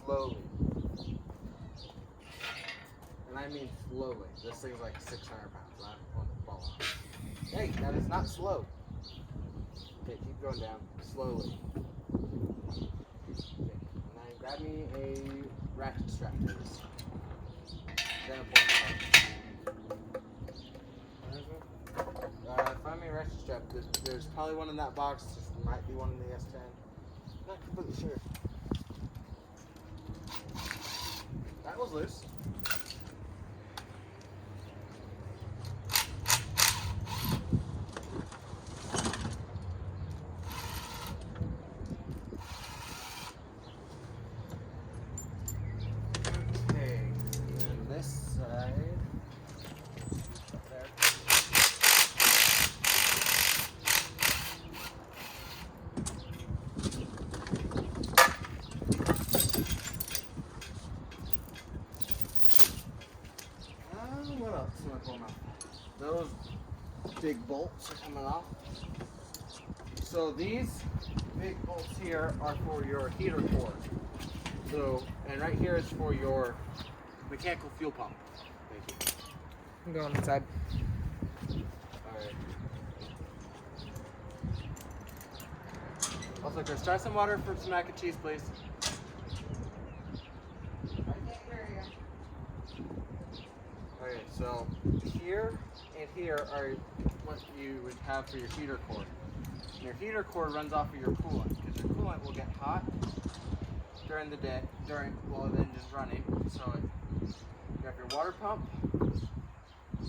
slowly. And I mean slowly. This thing's like 600 pounds. I don't want to fall off. Hey, that is not slow. Okay, keep going down. Slowly. Okay. And then grab me a ratchet strap, please. Then a find me a ratchet strap. There's probably one in that box. There might be one in the S10. Not completely sure. That was loose. Okay, and this side. Up there. What else am I pulling off? Those big bolts are coming off. So these big bolts here are for your heater core. So, and right here is for your mechanical fuel pump. Thank you. I'm going inside. Alright. Also, Chris, try some water for some mac and cheese, please. Okay, so here and here are what you would have for your heater core. And your heater core runs off of your coolant, because your coolant will get hot during the day, while the engine's running. So you have your water pump,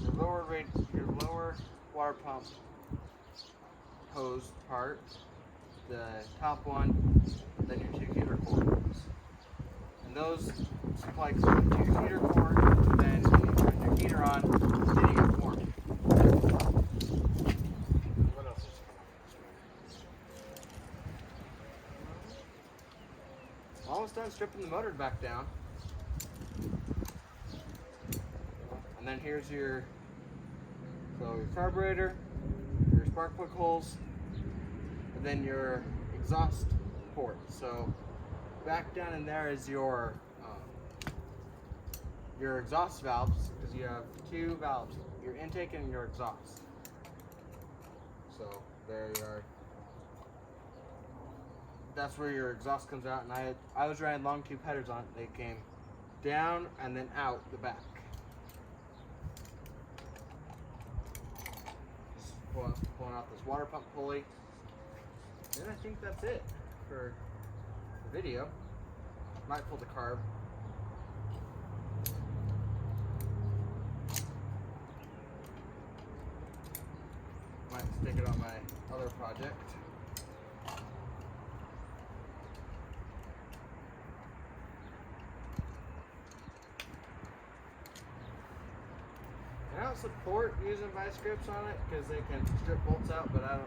your lower water pump hose part, the top one, and then your two heater cores. And those supply coolant to your heater core, and then when you turn your heater on, then you get warm. What else is coming? Almost done stripping the motor back down. And then here's your carburetor, your spark plug holes, and then your exhaust port. So back down in there is your exhaust valves, because you have two valves, your intake and your exhaust. So there you are. That's where your exhaust comes out, and I was running long tube headers on it. They came down and then out the back. Just pulling out this water pump pulley. And I think that's it for the video. Might pull the carb. Might stick it on my other project. I don't support using vice grips on it because they can strip bolts out, but I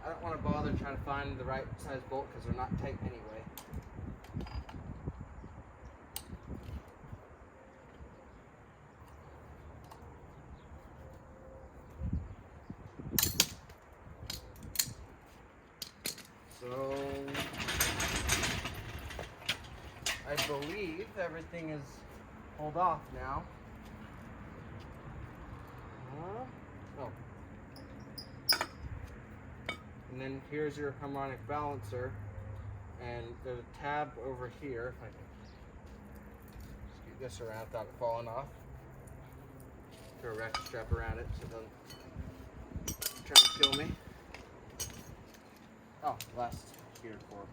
don't want to bother trying to find the right size bolt because they're not tight anyway. So I believe everything is pulled off now. Oh. And then here's your harmonic balancer, and there's a tab over here. If I can scoot this around without it falling off. Throw a ratchet strap around it so it doesn't try to kill me. Oh, last heater core.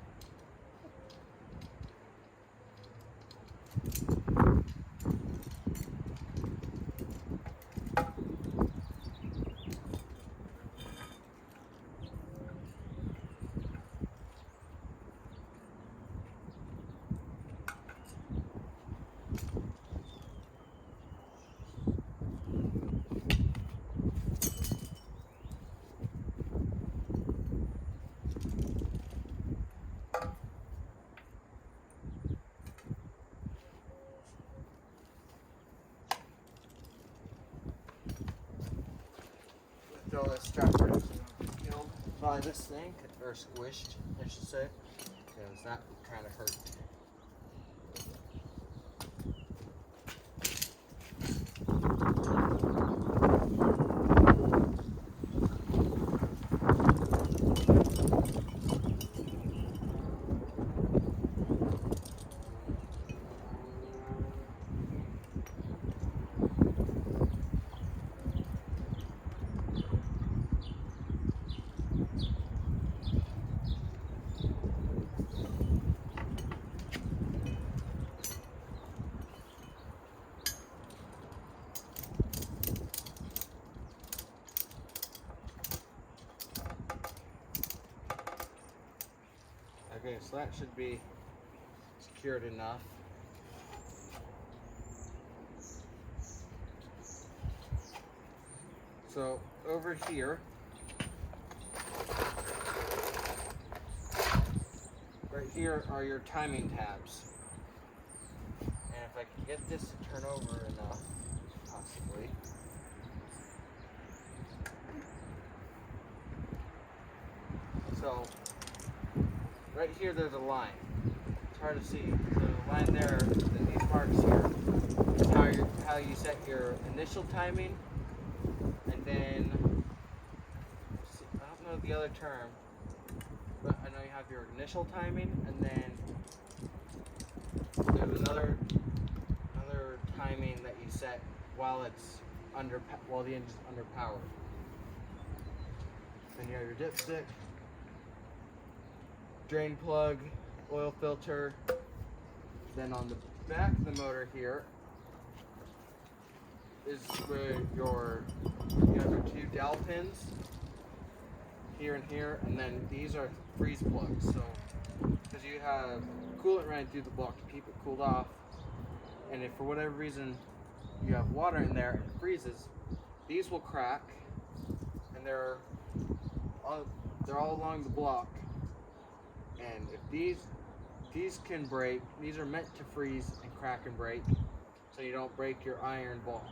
Throw this strap around so you don't get killed by this thing, or squished, I should say, because that would kind of hurt. that should be secured enough. So over here, right here are your timing tabs. And if I can get this to turn over enough, possibly. So right here there's a line. It's hard to see. So the line there, these marks here, is how you set your initial timing. And then, I don't know the other term, but I know you have your initial timing, and then there's another timing that you set while the engine's under power. Then you have your dipstick, drain plug, oil filter. Then on the back of the motor here is where you have your two dowel pins here and here, and then these are freeze plugs. So because you have coolant running through the block to keep it cooled off, and if for whatever reason you have water in there and it freezes, these will crack, and they're all along the block. And if these can break, these are meant to freeze and crack and break, so you don't break your iron block,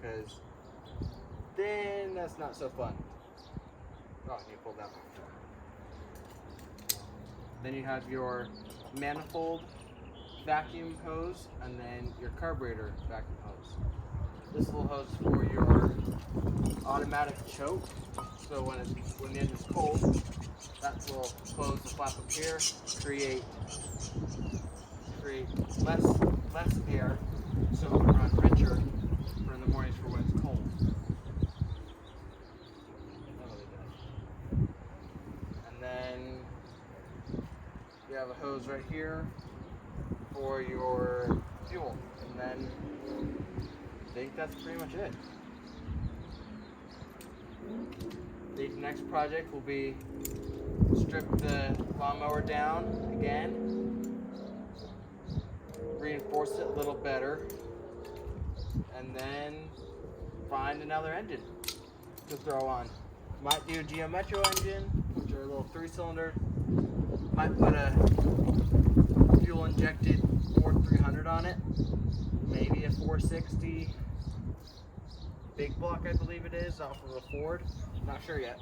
because then that's not so fun. Oh, you pulled that one. Then you have your manifold vacuum hose, and then your carburetor vacuum hose. This little hose is for your automatic choke. So when the engine's cold, that will close the flap up here, create less air, so it will run richer for in the mornings for when it's cold. And then you have a hose right here for your fuel, and then I think that's pretty much it. The next project will be strip the lawnmower down again, reinforce it a little better, and then find another engine to throw on. Might do a Geo Metro engine, which are a little 3-cylinder. Might put a fuel injected Ford 300 on it, maybe a 460 big block, I believe it is, off of a Ford. Not sure yet.